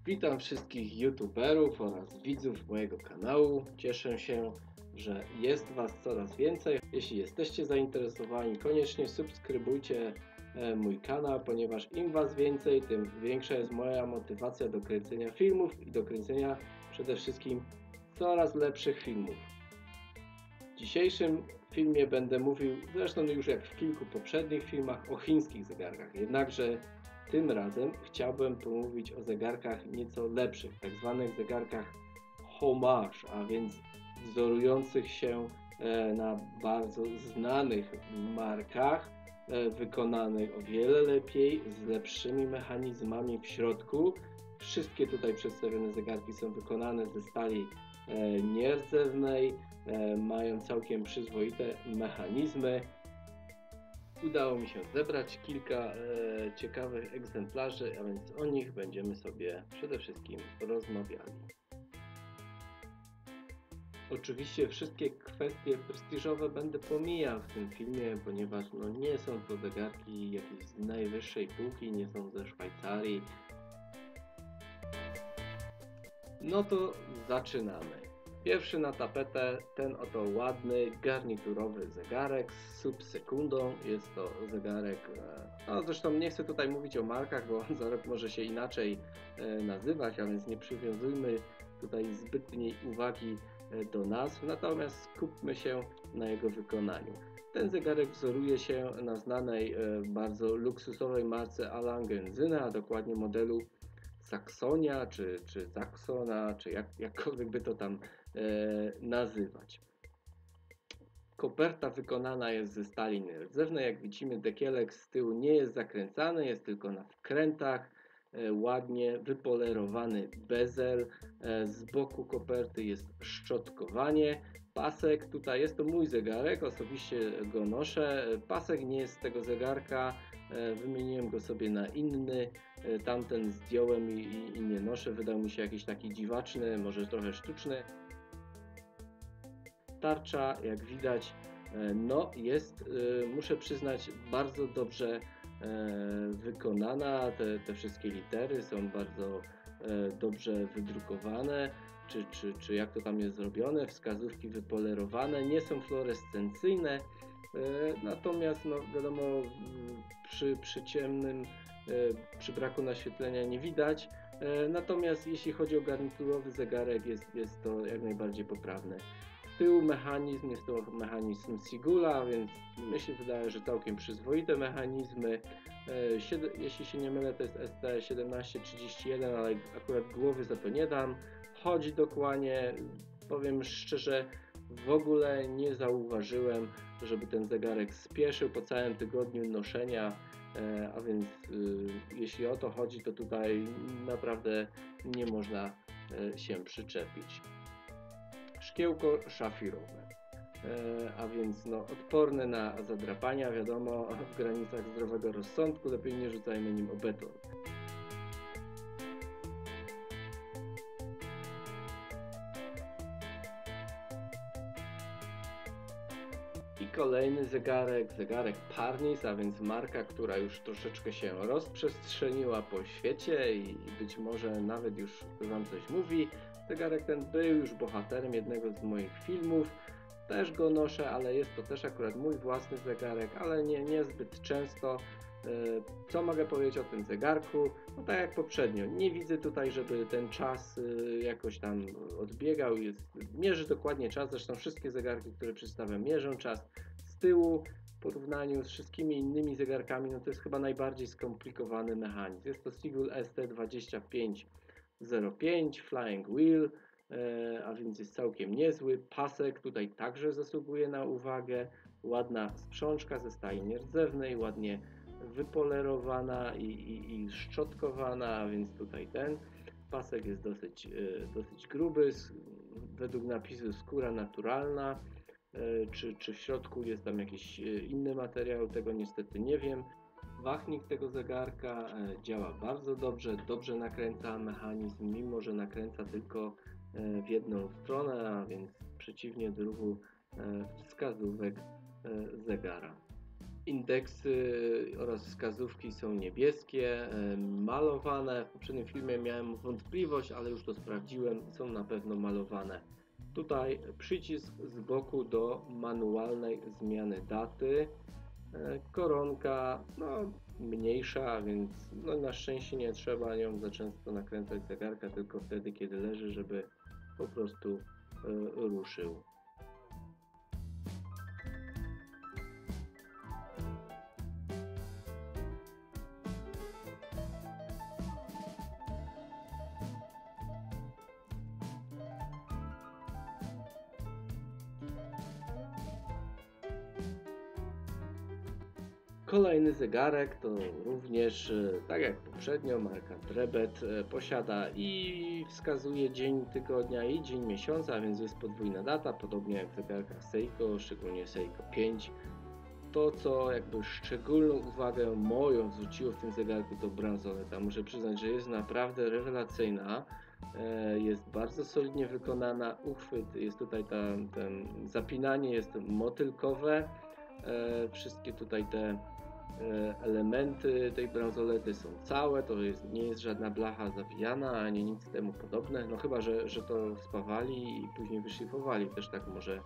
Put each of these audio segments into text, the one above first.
Witam wszystkich youtuberów oraz widzów mojego kanału. Cieszę się, że jest Was coraz więcej. Jeśli jesteście zainteresowani, koniecznie subskrybujcie mój kanał, ponieważ im Was więcej, tym większa jest moja motywacja do kręcenia filmów i do kręcenia przede wszystkim coraz lepszych filmów. W dzisiejszym filmie będę mówił, zresztą już jak w kilku poprzednich filmach, o chińskich zegarkach. Jednakże tym razem chciałbym pomówić o zegarkach nieco lepszych, tak zwanych zegarkach homage, a więc wzorujących się na bardzo znanych markach, wykonanych o wiele lepiej, z lepszymi mechanizmami w środku. Wszystkie tutaj przedstawione zegarki są wykonane ze stali nierdzewnej, mają całkiem przyzwoite mechanizmy. Udało mi się zebrać kilka ciekawych egzemplarzy, a więc o nich będziemy sobie przede wszystkim rozmawiali. Oczywiście wszystkie kwestie prestiżowe będę pomijał w tym filmie, ponieważ nie są to zegarki jakiejś z najwyższej półki, nie są ze Szwajcarii. No to zaczynamy. Pierwszy na tapetę ten oto ładny, garniturowy zegarek z subsekundą. Jest to zegarek, zresztą nie chcę tutaj mówić o markach, bo on za rok może się inaczej nazywać, a więc nie przywiązujmy tutaj zbytniej uwagi do nazw, natomiast skupmy się na jego wykonaniu. Ten zegarek wzoruje się na znanej, bardzo luksusowej marce A. Lange & Söhne, a dokładnie modelu Saxonia, czy Saxona, czy jakkolwiek by to tam nazywać. Koperta wykonana jest ze stali nierdzewnej. Jak widzimy, dekielek z tyłu nie jest zakręcany, jest tylko na wkrętach. Ładnie wypolerowany bezel. Z boku koperty jest szczotkowanie. Pasek, tutaj jest to mój zegarek, osobiście go noszę. Pasek nie jest z tego zegarka, wymieniłem go sobie na inny. Tamten zdjąłem i nie noszę, wydał mi się jakiś taki dziwaczny, może trochę sztuczny. Tarcza, jak widać, jest, muszę przyznać, bardzo dobrze wykonana. Te wszystkie litery są bardzo dobrze wydrukowane, czy jak to tam jest zrobione. Wskazówki wypolerowane, nie są fluorescencyjne, natomiast wiadomo, przy ciemnym, przy braku naświetlenia nie widać. Natomiast jeśli chodzi o garniturowy zegarek, jest to jak najbardziej poprawne. Z tyłu mechanizm, jest to mechanizm Sigula, więc mi się wydaje, że całkiem przyzwoite mechanizmy. Jeśli się nie mylę, to jest ST1731, ale akurat głowy za to nie dam. Chodzi dokładnie, powiem szczerze, w ogóle nie zauważyłem, żeby ten zegarek spieszył po całym tygodniu noszenia, a więc jeśli o to chodzi, to tutaj naprawdę nie można się przyczepić. Szkiełko szafirowe, a więc odporne na zadrapania, wiadomo, w granicach zdrowego rozsądku, lepiej nie rzucajmy nim o beton. I kolejny zegarek Parnis, a więc marka, która już troszeczkę się rozprzestrzeniła po świecie i być może nawet już Wam coś mówi. Zegarek ten był już bohaterem jednego z moich filmów. Też go noszę, ale jest to też akurat mój własny zegarek, ale niezbyt często. Co mogę powiedzieć o tym zegarku? No tak jak poprzednio, nie widzę tutaj, żeby ten czas jakoś tam odbiegał. Mierzy dokładnie czas, zresztą wszystkie zegarki, które przedstawiam, mierzą czas. Z tyłu w porównaniu z wszystkimi innymi zegarkami, to jest chyba najbardziej skomplikowany mechanizm. Jest to Sigul ST2505 Flying Wheel, a więc jest całkiem niezły. Pasek tutaj także zasługuje na uwagę. Ładna sprzączka ze stali nierdzewnej, ładnie wypolerowana i szczotkowana, a więc tutaj ten pasek jest dosyć gruby, według napisu skóra naturalna, czy w środku jest tam jakiś inny materiał, tego niestety nie wiem. Wachnik tego zegarka działa bardzo dobrze nakręca mechanizm, mimo że nakręca tylko w jedną stronę, a więc przeciwnie do ruchu wskazówek zegara. Indeksy oraz wskazówki są niebieskie, malowane. W poprzednim filmie miałem wątpliwość, ale już to sprawdziłem, są na pewno malowane. Tutaj przycisk z boku do manualnej zmiany daty. Koronka mniejsza, więc na szczęście nie trzeba nią za często nakręcać zegarka, tylko wtedy kiedy leży, żeby po prostu ruszył. Kolejny zegarek to również, tak jak poprzednio, marka Drebet posiada i wskazuje dzień tygodnia i dzień miesiąca, więc jest podwójna data, podobnie jak w zegarkach Seiko, szczególnie Seiko 5. To, co jakby szczególną uwagę moją zwróciło w tym zegarku, to bransoleta. Muszę przyznać, że jest naprawdę rewelacyjna. Jest bardzo solidnie wykonana. Uchwyt jest tutaj, zapinanie jest motylkowe. Wszystkie tutaj te elementy tej bransolety są całe, nie jest żadna blacha zawijana, ani nic temu podobne, no chyba, że to spawali i później wyszlifowali, też tak może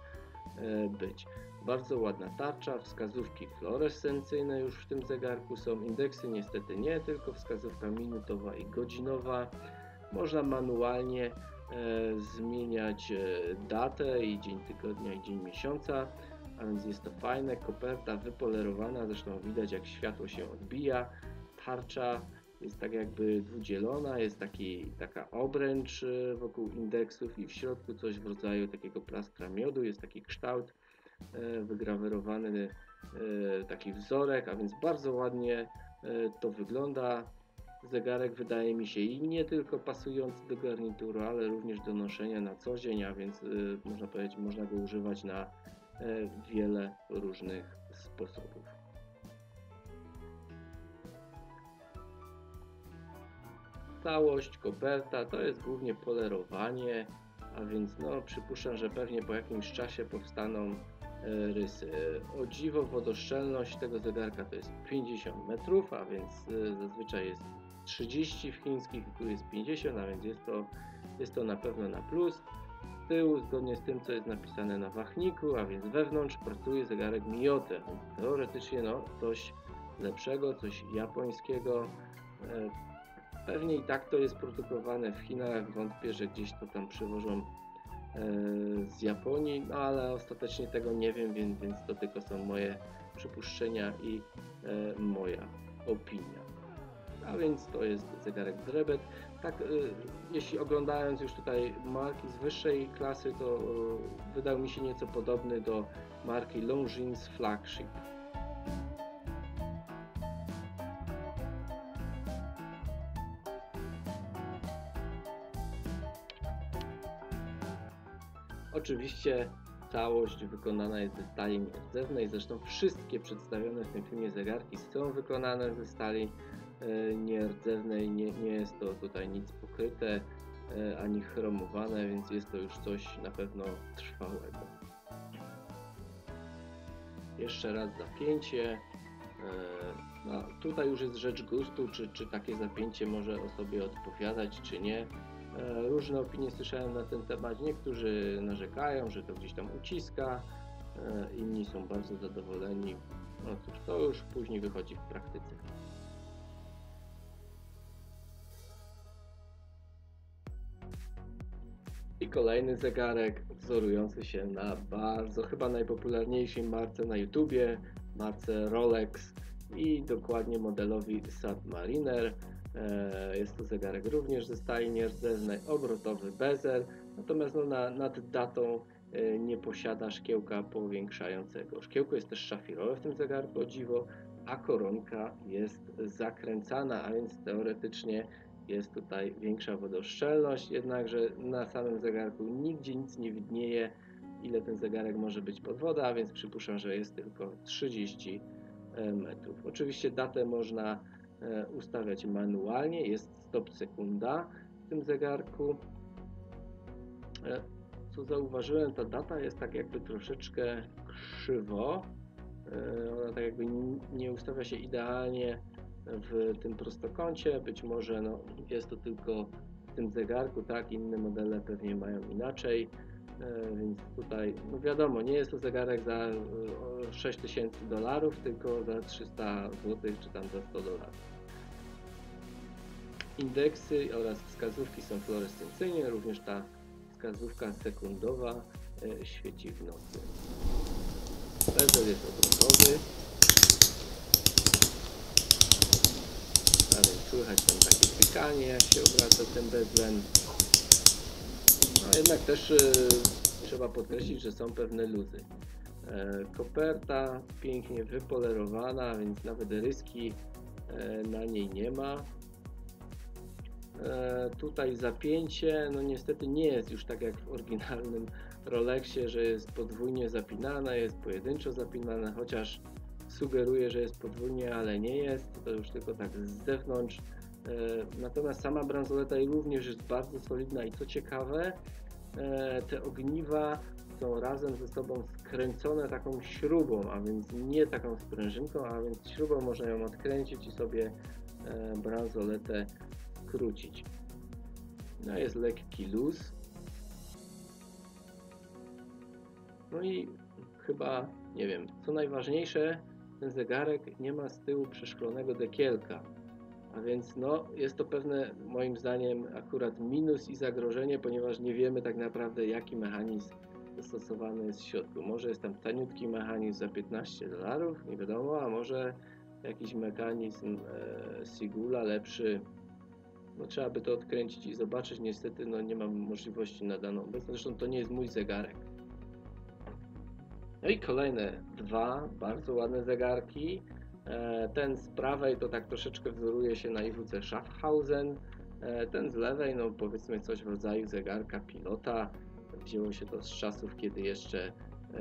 być. Bardzo ładna tarcza, wskazówki fluorescencyjne już w tym zegarku są, indeksy niestety nie, tylko wskazówka minutowa i godzinowa. Można manualnie zmieniać datę i dzień tygodnia i dzień miesiąca, a więc jest to fajne, koperta wypolerowana, zresztą widać jak światło się odbija. Tarcza jest tak jakby dwudzielona, jest taka obręcz wokół indeksów i w środku coś w rodzaju takiego plastra miodu, jest taki kształt wygrawerowany, taki wzorek, a więc bardzo ładnie to wygląda. Zegarek wydaje mi się i nie tylko pasujący do garnituru, ale również do noszenia na co dzień, a więc można powiedzieć, można go używać na wiele różnych sposobów. Całość, koperta to jest głównie polerowanie, a więc przypuszczam, że pewnie po jakimś czasie powstaną rysy. O dziwo wodoszczelność tego zegarka to jest 50 metrów, a więc zazwyczaj jest 30 w chińskich, tu jest 50, a więc jest to na pewno na plus. Z tyłu, zgodnie z tym, co jest napisane na wachniku, a więc wewnątrz pracuje zegarek Miyota. Teoretycznie coś lepszego, coś japońskiego. Pewnie i tak to jest produkowane w Chinach, wątpię, że gdzieś to tam przywożą z Japonii, ale ostatecznie tego nie wiem, więc to tylko są moje przypuszczenia i moja opinia. A więc to jest zegarek Drebet. Tak, jeśli oglądając już tutaj marki z wyższej klasy, to wydał mi się nieco podobny do marki Longines Flagship. Oczywiście całość wykonana jest ze stali nierdzewnej, zresztą wszystkie przedstawione w tym filmie zegarki są wykonane ze stali nierdzewnej, nie jest to tutaj nic pokryte ani chromowane, więc jest to już coś na pewno trwałego. Jeszcze raz zapięcie. Tutaj już jest rzecz gustu, czy takie zapięcie może osobie odpowiadać, czy nie. Różne opinie słyszałem na ten temat. Niektórzy narzekają, że to gdzieś tam uciska, inni są bardzo zadowoleni. No cóż, to już później wychodzi w praktyce. I kolejny zegarek wzorujący się na chyba najpopularniejszej marce na YouTubie, marce Rolex i dokładnie modelowi Submariner. Jest to zegarek również ze stali nierdzewnej, obrotowy bezel, natomiast nad datą nie posiada szkiełka powiększającego. Szkiełko jest też szafirowe w tym zegarku, o dziwo, a koronka jest zakręcana, a więc teoretycznie jest tutaj większa wodoszczelność, jednakże na samym zegarku nigdzie nic nie widnieje, ile ten zegarek może być pod wodą, a więc przypuszczam, że jest tylko 30 metrów. Oczywiście datę można ustawiać manualnie, jest stop sekunda w tym zegarku. Co zauważyłem, ta data jest tak jakby troszeczkę krzywo Ona tak jakby nie ustawia się idealnie w tym prostokącie. Być może no, jest to tylko w tym zegarku, tak, inne modele pewnie mają inaczej. Więc tutaj, no wiadomo, nie jest to zegarek za $6000, tylko za 300 zł czy tam za $100. Indeksy oraz wskazówki są fluorescencyjne, również ta wskazówka sekundowa świeci w nocy. Bezel jest obrotowy, a więc słychać tam takie pikanie, jak się obraca tym bezlem. No jednak też trzeba podkreślić, że są pewne luzy. Koperta pięknie wypolerowana, więc nawet ryski na niej nie ma. Tutaj zapięcie, no niestety nie jest już tak jak w oryginalnym Rolexie, że jest podwójnie zapinane, jest pojedynczo zapinane, chociaż sugeruje, że jest podwójnie, ale nie jest, to już tylko tak z zewnątrz. Natomiast sama bransoleta również jest bardzo solidna i co ciekawe, te ogniwa są razem ze sobą skręcone taką śrubą, a więc nie taką sprężynką, a więc śrubą można ją odkręcić i sobie bransoletę skrócić. No jest lekki luz. No i chyba, nie wiem, co najważniejsze, ten zegarek nie ma z tyłu przeszklonego dekielka. A więc no, jest to pewne, moim zdaniem, akurat minus i zagrożenie, ponieważ nie wiemy tak naprawdę, jaki mechanizm zastosowany jest w środku. Może jest tam taniutki mechanizm za $15, nie wiadomo, a może jakiś mechanizm Sigula lepszy. No, trzeba by to odkręcić i zobaczyć. Niestety no, nie mam możliwości na daną obecność. Zresztą to nie jest mój zegarek. No i kolejne dwa bardzo ładne zegarki. Ten z prawej to tak troszeczkę wzoruje się na IWC Schaffhausen. Ten z lewej, no powiedzmy coś w rodzaju zegarka pilota. Wzięło się to z czasów, kiedy jeszcze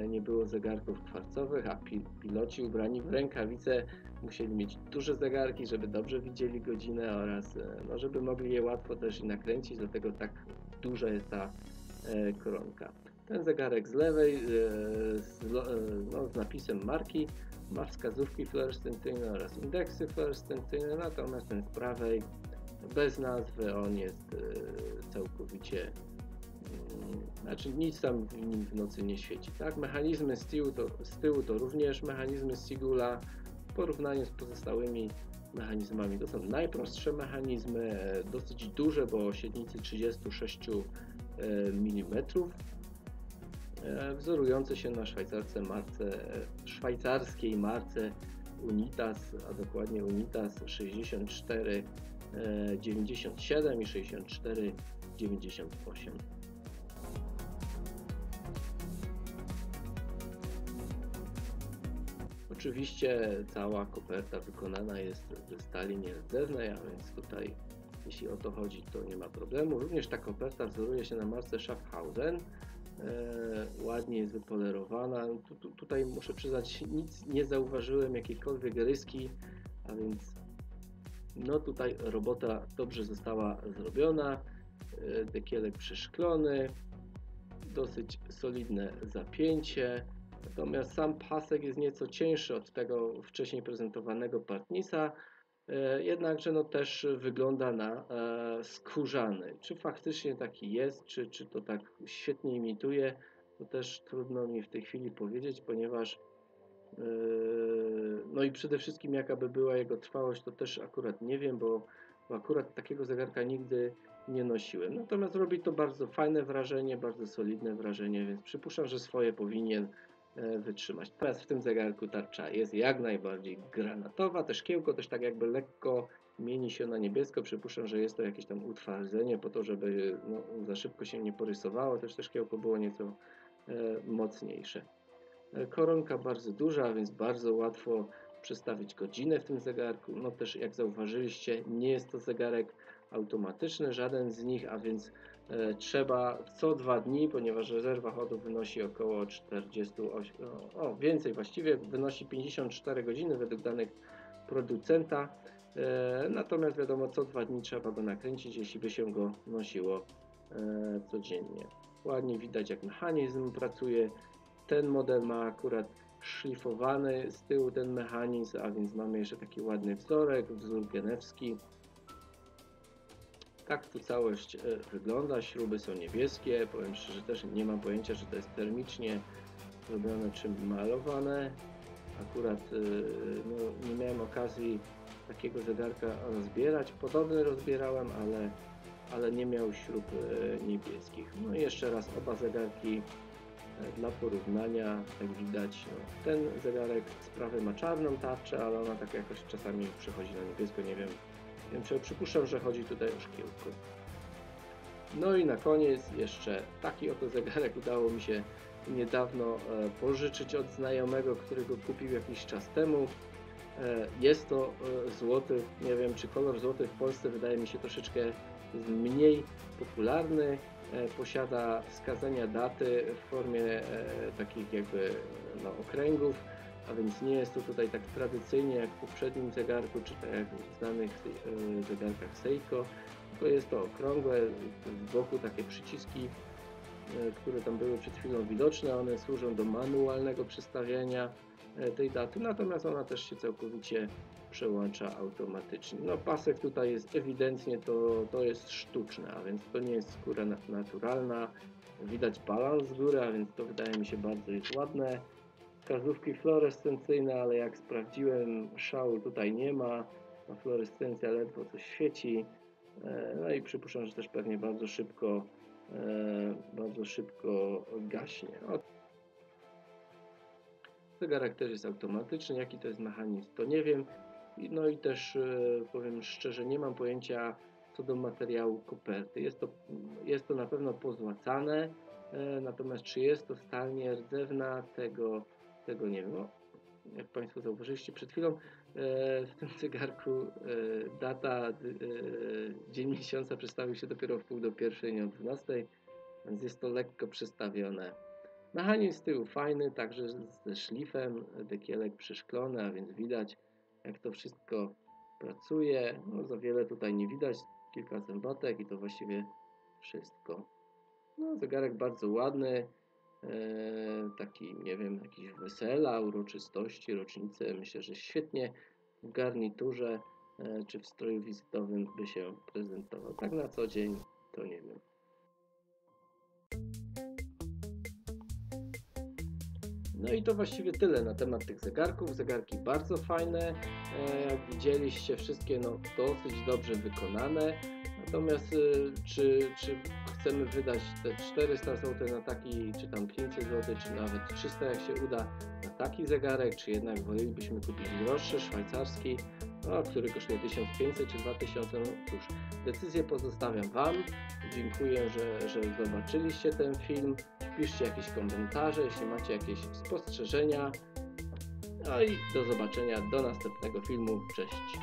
nie było zegarków kwarcowych, a piloci ubrani w rękawice musieli mieć duże zegarki, żeby dobrze widzieli godzinę oraz no, żeby mogli je łatwo też i nakręcić, dlatego tak duża jest ta koronka. Ten zegarek z lewej z napisem marki ma wskazówki fluorescencyjne oraz indeksy fluorescencyjne, natomiast ten z prawej bez nazwy, on jest całkowicie, znaczy nic tam w nim w nocy nie świeci. Tak? Mechanizmy z tyłu to również mechanizmy Sigula w porównaniu z pozostałymi mechanizmami. To są najprostsze mechanizmy, dosyć duże, bo o średnicy 36 mm, wzorujące się na szwajcarskiej marce Unitas, a dokładnie Unitas 6497 i 6498. Oczywiście cała koperta wykonana jest ze stali nierdzewnej, a więc tutaj jeśli o to chodzi, to nie ma problemu. Również ta koperta wzoruje się na marce Schaffhausen. Ładnie jest wypolerowana. Tutaj muszę przyznać, nic nie zauważyłem, jakiejkolwiek ryski, a więc no tutaj robota dobrze została zrobiona. Dekielek przeszklony, dosyć solidne zapięcie, natomiast sam pasek jest nieco cieńszy od tego wcześniej prezentowanego Partnisa, jednakże no też wygląda na skórzany. Czy faktycznie taki jest, czy to tak świetnie imituje, to też trudno mi w tej chwili powiedzieć, ponieważ no i przede wszystkim jaka by była jego trwałość, to też akurat nie wiem, bo akurat takiego zegarka nigdy nie nosiłem. Natomiast robi to bardzo fajne wrażenie, bardzo solidne wrażenie, więc przypuszczam, że swoje powinien wytrzymać. Teraz w tym zegarku tarcza jest jak najbardziej granatowa, te szkiełko też tak jakby lekko mieni się na niebiesko. Przypuszczam, że jest to jakieś tam utwardzenie po to, żeby no, za szybko się nie porysowało, też to szkiełko było nieco mocniejsze. Koronka bardzo duża, więc bardzo łatwo przestawić godzinę w tym zegarku. No też jak zauważyliście, nie jest to zegarek automatyczny, żaden z nich, a więc trzeba co 2 dni, ponieważ rezerwa chodu wynosi około 48, więcej właściwie, wynosi 54 godziny według danych producenta. Natomiast wiadomo, co 2 dni trzeba go nakręcić, jeśli by się go nosiło codziennie. Ładnie widać, jak mechanizm pracuje. Ten model ma akurat szlifowany z tyłu ten mechanizm, a więc mamy jeszcze taki ładny wzorek, wzór genewski. Tak tu całość wygląda, śruby są niebieskie, powiem szczerze, też nie mam pojęcia, czy to jest termicznie robione czy malowane. Akurat no, nie miałem okazji takiego zegarka rozbierać, podobny rozbierałem, ale nie miał śrub niebieskich. No i jeszcze raz oba zegarki dla porównania, jak widać, no, ten zegarek z prawej ma czarną tarczę, ale ona tak jakoś czasami przechodzi na niebiesko, nie wiem czy przypuszczam, że chodzi tutaj o szkiełko. No i na koniec jeszcze taki oto zegarek udało mi się niedawno pożyczyć od znajomego, który go kupił jakiś czas temu. Jest to złoty, nie wiem czy kolor złoty w Polsce wydaje mi się troszeczkę mniej popularny. Posiada wskazania daty w formie takich jakby no, okręgów, a więc nie jest to tutaj tak tradycyjnie jak w poprzednim zegarku, czy tak jak w znanych zegarkach Seiko, tylko jest to okrągłe, z boku takie przyciski, które tam były przed chwilą widoczne, one służą do manualnego przestawiania tej daty, natomiast ona też się całkowicie przełącza automatycznie. No pasek tutaj jest ewidentnie, to jest sztuczne, a więc to nie jest skóra naturalna, widać balans z góry, a więc to wydaje mi się bardzo jest ładne. Wskazówki fluorescencyjne, ale jak sprawdziłem, szału tutaj nie ma, fluorescencja ledwo coś świeci, no i przypuszczam, że też pewnie bardzo szybko gaśnie. Zegarek też jest automatyczny, jaki to jest mechanizm, to nie wiem. No i też powiem szczerze, nie mam pojęcia co do materiału koperty. Jest to na pewno pozłacane, natomiast czy jest to stalnie rdzewna, tego nie wiem. No, jak Państwo zauważyliście przed chwilą, w tym zegarku data, dzień miesiąca przedstawił się dopiero w pół do pierwszej, nie o 12, więc jest to lekko przestawione. Mechanizm z tyłu fajny, także ze szlifem, dekielek przyszklony, a więc widać jak to wszystko pracuje. No, za wiele tutaj nie widać, kilka zębatek i to właściwie wszystko. No, zegarek bardzo ładny, taki nie wiem, jakieś wesela, uroczystości, rocznice, myślę, że świetnie w garniturze czy w stroju wizytowym by się prezentował. Tak na co dzień to nie wiem. No i to właściwie tyle na temat tych zegarków. Zegarki bardzo fajne, jak widzieliście wszystkie no, dosyć dobrze wykonane. Natomiast czy chcemy wydać te 400 zł na taki, czy tam 500 zł, czy nawet 300 jak się uda na taki zegarek, czy jednak wolelibyśmy kupić droższy, szwajcarski, no, który kosztuje 1500 czy 2000, no cóż, decyzję pozostawiam Wam. Dziękuję, że zobaczyliście ten film. Piszcie jakieś komentarze, jeśli macie jakieś spostrzeżenia. No i do zobaczenia, do następnego filmu. Cześć!